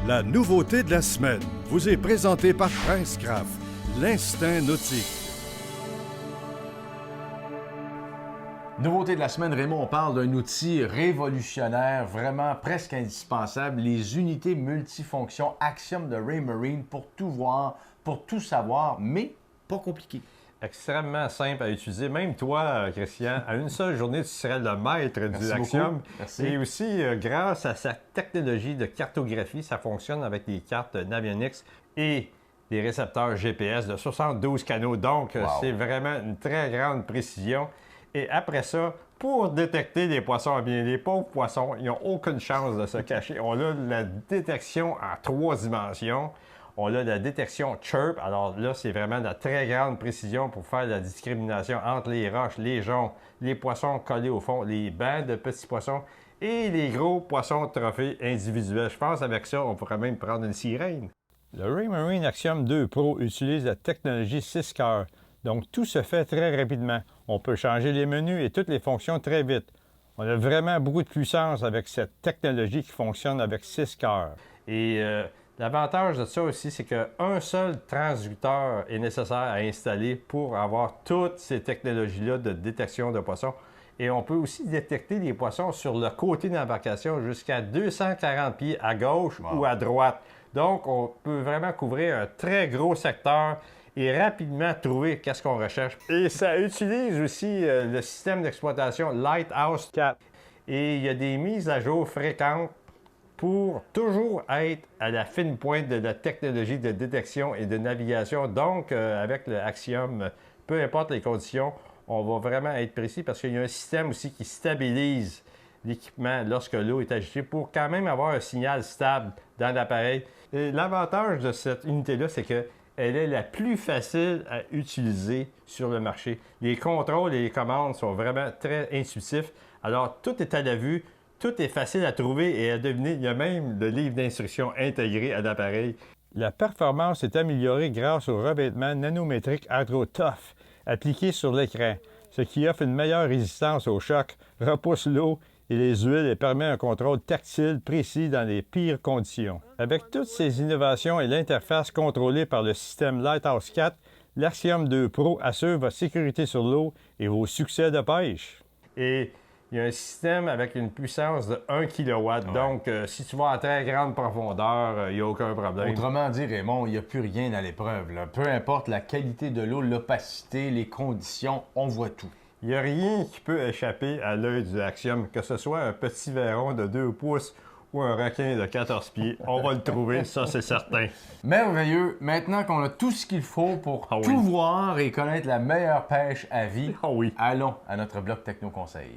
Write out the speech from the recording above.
La nouveauté de la semaine vous est présentée par Princecraft, l'instinct nautique. Nouveauté de la semaine, Raymond, on parle d'un outil révolutionnaire, vraiment presque indispensable, les unités multifonctions Axiom de Raymarine pour tout voir, pour tout savoir, mais pas compliqué. Extrêmement simple à utiliser. Même toi, Christian, à une seule journée, tu serais le maître du Merci Axiom. beaucoup. Merci. Et aussi, grâce à sa technologie de cartographie, ça fonctionne avec des cartes Navionics et des récepteurs GPS de 72 canaux. Donc, c'est vraiment une très grande précision. Et après ça, pour détecter des poissons, bien, les pauvres poissons, ils n'ont aucune chance de se cacher. On a la détection en 3 dimensions. On a la détection chirp. Alors là, c'est vraiment de la très grande précision pour faire la discrimination entre les roches, les joncs, les poissons collés au fond, les bancs de petits poissons et les gros poissons trophées individuels. Je pense qu'avec ça, on pourrait même prendre une sirène. Le Raymarine Axiom 2 Pro utilise la technologie 6 cœurs. Donc, tout se fait très rapidement. On peut changer les menus et toutes les fonctions très vite. On a vraiment beaucoup de puissance avec cette technologie qui fonctionne avec 6 cœurs. Et l'avantage de ça aussi, c'est qu'un seul transducteur est nécessaire à installer pour avoir toutes ces technologies-là de détection de poissons. Et on peut aussi détecter les poissons sur le côté de l'embarcation jusqu'à 240 pieds à gauche ou à droite. Donc, on peut vraiment couvrir un très gros secteur et rapidement trouver qu'est-ce qu'on recherche. Et ça utilise aussi le système d'exploitation Lighthouse 4. Et il y a des mises à jour fréquentes pour toujours être à la fine pointe de la technologie de détection et de navigation. Donc, avec le Axiom, peu importe les conditions, on va vraiment être précis parce qu'il y a un système aussi qui stabilise l'équipement lorsque l'eau est agitée pour quand même avoir un signal stable dans l'appareil. Et l'avantage de cette unité-là, c'est qu'elle est la plus facile à utiliser sur le marché. Les contrôles et les commandes sont vraiment très intuitifs. Alors, tout est à la vue. Tout est facile à trouver et à deviner. Il y a même le livre d'instructions intégré à l'appareil. La performance est améliorée grâce au revêtement nanométrique HydroTough appliqué sur l'écran, ce qui offre une meilleure résistance aux chocs, repousse l'eau et les huiles et permet un contrôle tactile précis dans les pires conditions. Avec toutes ces innovations et l'interface contrôlée par le système Lighthouse 4, l'Axiom 2 Pro assure votre sécurité sur l'eau et vos succès de pêche. Et il y a un système avec une puissance de 1 kW. Donc, si tu vas à très grande profondeur, il n'y a aucun problème. Autrement dit, Raymond, il n'y a plus rien à l'épreuve. Peu importe la qualité de l'eau, l'opacité, les conditions, on voit tout. Il n'y a rien qui peut échapper à l'œil du Axiom, que ce soit un petit verron de 2 pouces ou un requin de 14 pieds. On va le trouver, ça c'est certain. Merveilleux. Maintenant qu'on a tout ce qu'il faut pour tout voir et connaître la meilleure pêche à vie, allons à notre bloc Techno Conseil.